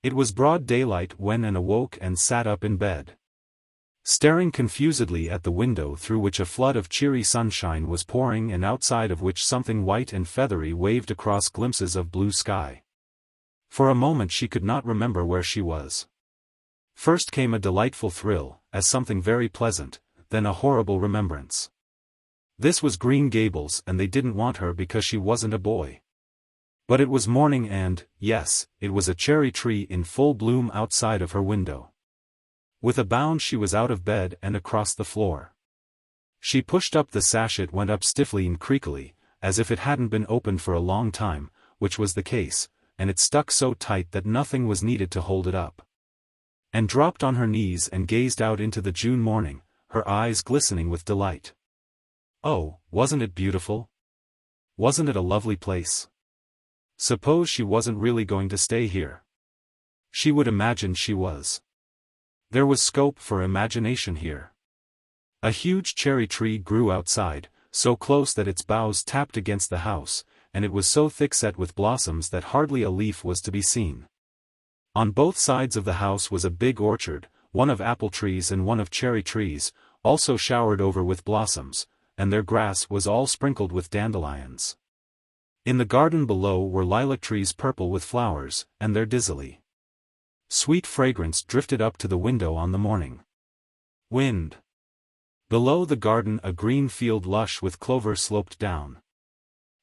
It was broad daylight when Anne awoke and sat up in bed. Staring confusedly at the window through which a flood of cheery sunshine was pouring and outside of which something white and feathery waved across glimpses of blue sky. For a moment she could not remember where she was. First came a delightful thrill, as something very pleasant, then a horrible remembrance. This was Green Gables and they didn't want her because she wasn't a boy. But it was morning and, yes, it was a cherry tree in full bloom outside of her window. With a bound she was out of bed and across the floor. She pushed up the sash. It went up stiffly and creakily, as if it hadn't been opened for a long time, which was the case, and it stuck so tight that nothing was needed to hold it up. And dropped on her knees and gazed out into the June morning, her eyes glistening with delight. Oh, wasn't it beautiful? Wasn't it a lovely place? Suppose she wasn't really going to stay here. She would imagine she was. There was scope for imagination here. A huge cherry tree grew outside, so close that its boughs tapped against the house, and it was so thick-set with blossoms that hardly a leaf was to be seen. On both sides of the house was a big orchard, one of apple trees and one of cherry trees, also showered over with blossoms, and their grass was all sprinkled with dandelions. In the garden below were lilac trees purple with flowers, and their dizzily sweet fragrance drifted up to the window on the morning wind. Below the garden a green field lush with clover sloped down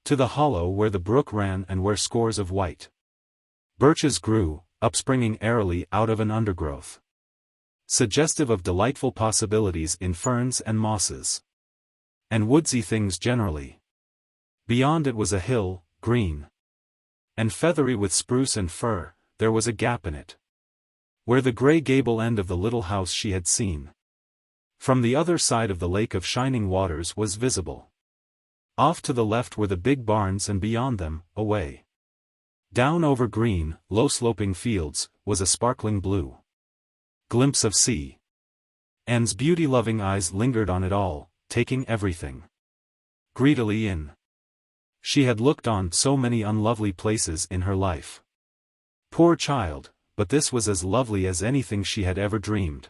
to the hollow where the brook ran and where scores of white birches grew, upspringing airily out of an undergrowth suggestive of delightful possibilities in ferns and mosses and woodsy things generally. Beyond it was a hill, green and feathery with spruce and fir. There was a gap in it, where the gray gable end of the little house she had seen from the other side of the lake of shining waters was visible. Off to the left were the big barns and beyond them, away down over green, low-sloping fields, was a sparkling blue glimpse of sea. Anne's beauty-loving eyes lingered on it all, taking everything greedily in. She had looked on so many unlovely places in her life. Poor child, but this was as lovely as anything she had ever dreamed.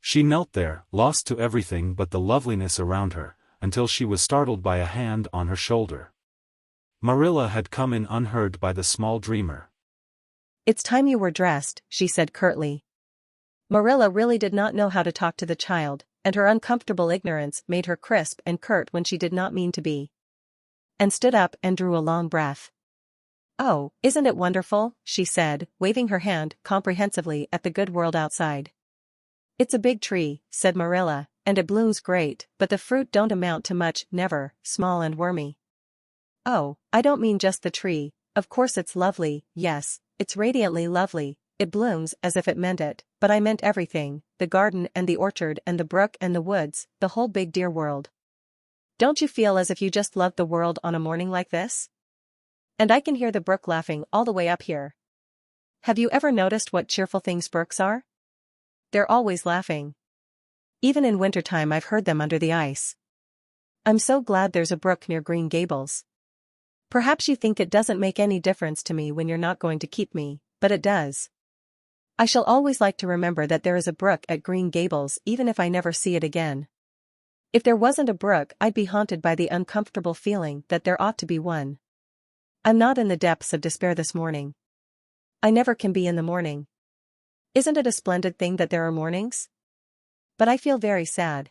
She knelt there, lost to everything but the loveliness around her, until she was startled by a hand on her shoulder. Marilla had come in unheard by the small dreamer. "It's time you were dressed," she said curtly. Marilla really did not know how to talk to the child, and her uncomfortable ignorance made her crisp and curt when she did not mean to be. And stood up and drew a long breath. "Oh, isn't it wonderful?" she said, waving her hand comprehensively at the good world outside. "It's a big tree," said Marilla, "and it blooms great, but the fruit don't amount to much, never, small and wormy." "Oh, I don't mean just the tree, of course it's lovely, yes, it's radiantly lovely, it blooms as if it meant it, but I meant everything, the garden and the orchard and the brook and the woods, the whole big dear world. Don't you feel as if you just loved the world on a morning like this? And I can hear the brook laughing all the way up here. Have you ever noticed what cheerful things brooks are? They're always laughing. Even in wintertime I've heard them under the ice. I'm so glad there's a brook near Green Gables. Perhaps you think it doesn't make any difference to me when you're not going to keep me, but it does. I shall always like to remember that there is a brook at Green Gables even if I never see it again. If there wasn't a brook I'd be haunted by the uncomfortable feeling that there ought to be one. I'm not in the depths of despair this morning. I never can be in the morning. Isn't it a splendid thing that there are mornings? But I feel very sad.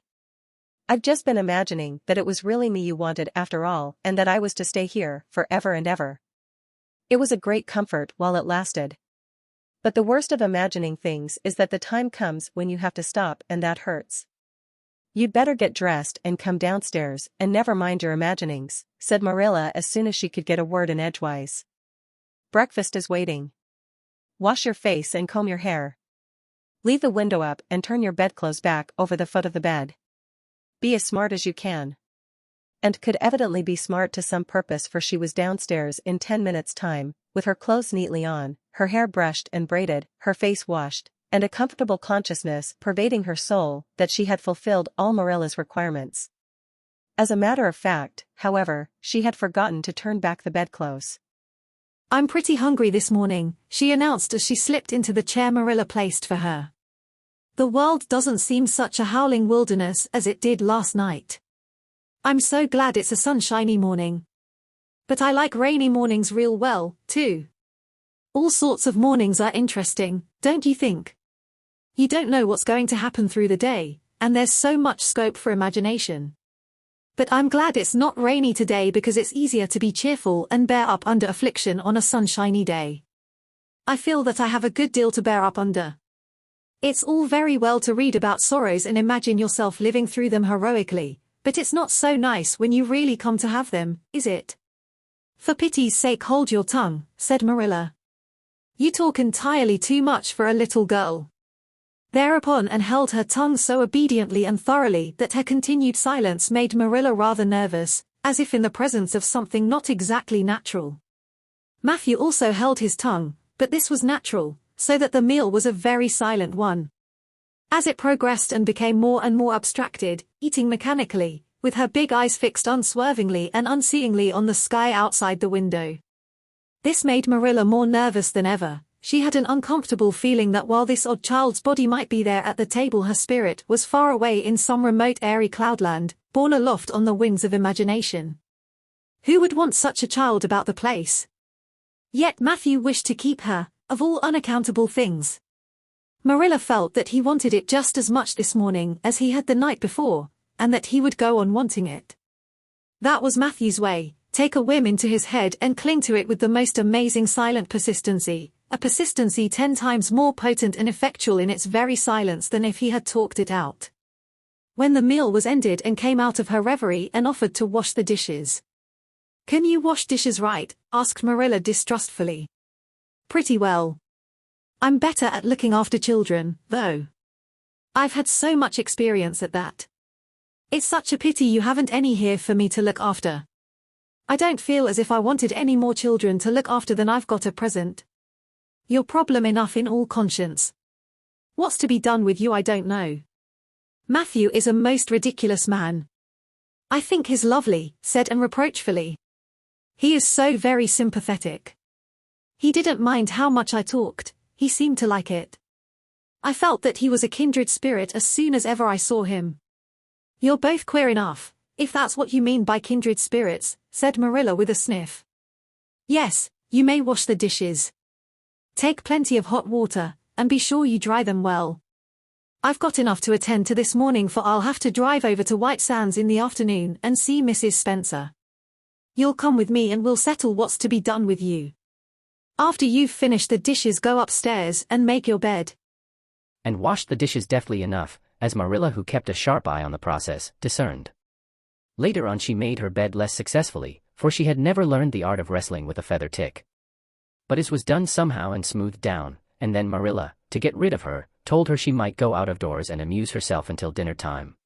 I've just been imagining that it was really me you wanted after all and that I was to stay here forever and ever. It was a great comfort while it lasted. But the worst of imagining things is that the time comes when you have to stop and that hurts. You'd better get dressed and come downstairs and never mind your imaginings, said Marilla as soon as she could get a word in edgewise. Breakfast is waiting. Wash your face and comb your hair. Leave the window up and turn your bedclothes back over the foot of the bed. Be as smart as you can. And could evidently be smart to some purpose, for she was downstairs in 10 minutes' time, with her clothes neatly on, her hair brushed and braided, her face washed, and a comfortable consciousness pervading her soul that she had fulfilled all Marilla's requirements. As a matter of fact, however, she had forgotten to turn back the bedclothes. I'm pretty hungry this morning, she announced as she slipped into the chair Marilla placed for her. The world doesn't seem such a howling wilderness as it did last night. I'm so glad it's a sunshiny morning. But I like rainy mornings real well, too. All sorts of mornings are interesting, don't you think? You don't know what's going to happen through the day, and there's so much scope for imagination. But I'm glad it's not rainy today because it's easier to be cheerful and bear up under affliction on a sunshiny day. I feel that I have a good deal to bear up under. It's all very well to read about sorrows and imagine yourself living through them heroically, but it's not so nice when you really come to have them, is it? For pity's sake hold your tongue, said Marilla. You talk entirely too much for a little girl. Thereupon Anne held her tongue so obediently and thoroughly that her continued silence made Marilla rather nervous, as if in the presence of something not exactly natural. Matthew also held his tongue, but this was natural, so that the meal was a very silent one. As it progressed and became more and more abstracted, eating mechanically, with her big eyes fixed unswervingly and unseeingly on the sky outside the window. This made Marilla more nervous than ever. She had an uncomfortable feeling that while this odd child's body might be there at the table, her spirit was far away in some remote airy cloudland, borne aloft on the wings of imagination. Who would want such a child about the place? Yet Matthew wished to keep her, of all unaccountable things. Marilla felt that he wanted it just as much this morning as he had the night before, and that he would go on wanting it. That was Matthew's way, take a whim into his head and cling to it with the most amazing silent persistency, a persistency 10 times more potent and effectual in its very silence than if he had talked it out. When the meal was ended and came out of her reverie and offered to wash the dishes. Can you wash dishes right? Asked Marilla distrustfully. Pretty well. I'm better at looking after children, though. I've had so much experience at that. It's such a pity you haven't any here for me to look after. I don't feel as if I wanted any more children to look after than I've got at present. You're problem enough in all conscience. What's to be done with you I don't know. Matthew is a most ridiculous man. I think he's lovely, said Anne reproachfully. He is so very sympathetic. He didn't mind how much I talked, he seemed to like it. I felt that he was a kindred spirit as soon as ever I saw him. You're both queer enough, if that's what you mean by kindred spirits, said Marilla with a sniff. Yes, you may wash the dishes. Take plenty of hot water, and be sure you dry them well. I've got enough to attend to this morning, for I'll have to drive over to White Sands in the afternoon and see Mrs. Spencer. You'll come with me and we'll settle what's to be done with you. After you've finished the dishes, go upstairs and make your bed. And washed the dishes deftly enough, as Marilla, who kept a sharp eye on the process, discerned. Later on she made her bed less successfully, for she had never learned the art of wrestling with a feather tick. But it was done somehow and smoothed down, and then Marilla, to get rid of her, told her she might go out of doors and amuse herself until dinner time.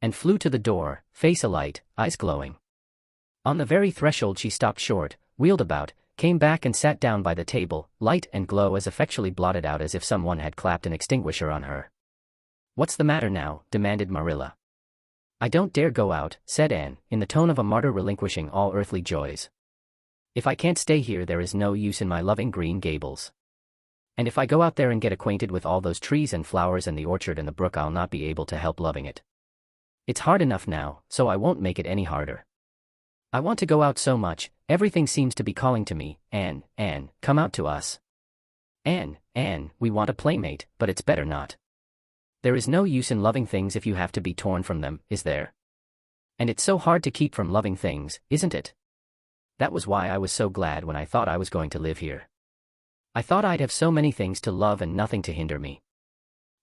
And flew to the door, face alight, eyes glowing. On the very threshold she stopped short, wheeled about, came back and sat down by the table, light and glow as effectually blotted out as if someone had clapped an extinguisher on her. What's the matter now? Demanded Marilla. I don't dare go out, said Anne, in the tone of a martyr relinquishing all earthly joys. If I can't stay here, there is no use in my loving Green Gables. And if I go out there and get acquainted with all those trees and flowers and the orchard and the brook, I'll not be able to help loving it. It's hard enough now, so I won't make it any harder. I want to go out so much, everything seems to be calling to me. Anne, come out to us. Anne, we want a playmate, but it's better not. There is no use in loving things if you have to be torn from them, is there? And it's so hard to keep from loving things, isn't it? That was why I was so glad when I thought I was going to live here. I thought I'd have so many things to love and nothing to hinder me.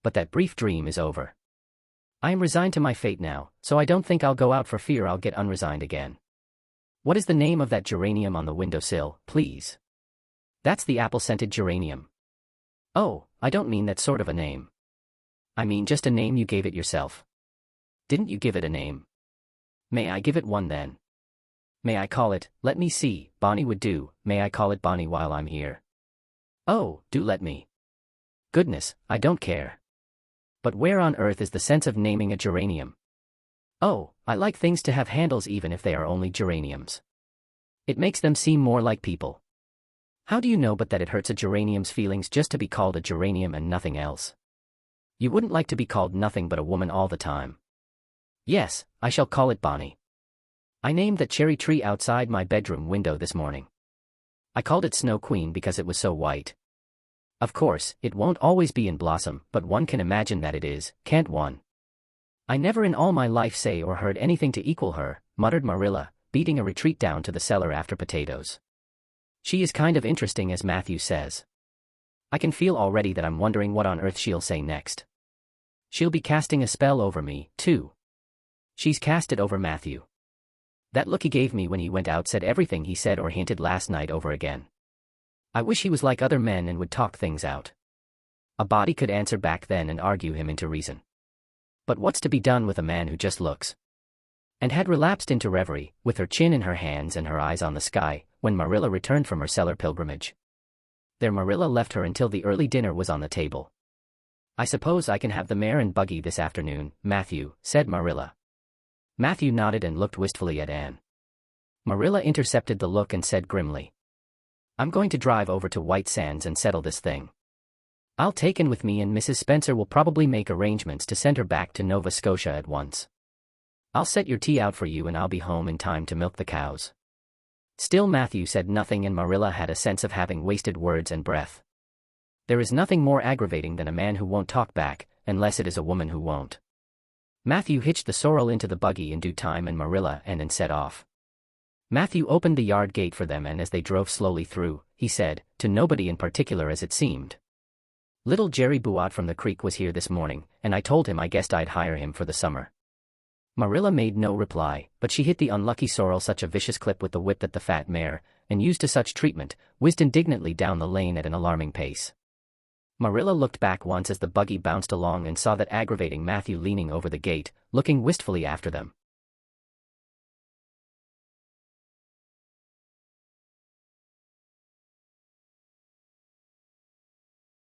But that brief dream is over. I am resigned to my fate now, so I don't think I'll go out for fear I'll get unresigned again. What is the name of that geranium on the windowsill, please? That's the apple-scented geranium. Oh, I don't mean that sort of a name. I mean just a name you gave it yourself. Didn't you give it a name? May I give it one then? May I call it, let me see, Bonnie would do, may I call it Bonnie while I'm here? Oh, do let me. Goodness, I don't care. But where on earth is the sense of naming a geranium? Oh, I like things to have handles even if they are only geraniums. It makes them seem more like people. How do you know but that it hurts a geranium's feelings just to be called a geranium and nothing else? You wouldn't like to be called nothing but a woman all the time. Yes, I shall call it Bonnie. I named that cherry tree outside my bedroom window this morning. I called it Snow Queen because it was so white. Of course, it won't always be in blossom, but one can imagine that it is, can't one? I never in all my life say or heard anything to equal her, muttered Marilla, beating a retreat down to the cellar after potatoes. She is kind of interesting, as Matthew says. I can feel already that I'm wondering what on earth she'll say next. She'll be casting a spell over me, too. She's cast it over Matthew. That look he gave me when he went out said everything he said or hinted last night over again. I wish he was like other men and would talk things out. A body could answer back then and argue him into reason. But what's to be done with a man who just looks? And had relapsed into reverie, with her chin in her hands and her eyes on the sky, when Marilla returned from her cellar pilgrimage. There Marilla left her until the early dinner was on the table. I suppose I can have the mare and buggy this afternoon, Matthew, said Marilla. Matthew nodded and looked wistfully at Anne. Marilla intercepted the look and said grimly, I'm going to drive over to White Sands and settle this thing. I'll take Anne with me, and Mrs. Spencer will probably make arrangements to send her back to Nova Scotia at once. I'll set your tea out for you and I'll be home in time to milk the cows. Still Matthew said nothing, and Marilla had a sense of having wasted words and breath. There is nothing more aggravating than a man who won't talk back, unless it is a woman who won't. Matthew hitched the sorrel into the buggy in due time, and Marilla and Anne set off. Matthew opened the yard gate for them, and as they drove slowly through, he said, to nobody in particular as it seemed, Little Jerry Buat from the creek was here this morning, and I told him I guessed I'd hire him for the summer. Marilla made no reply, but she hit the unlucky sorrel such a vicious clip with the whip that the fat mare, and used to such treatment, whizzed indignantly down the lane at an alarming pace. Marilla looked back once as the buggy bounced along and saw that aggravating Matthew leaning over the gate, looking wistfully after them.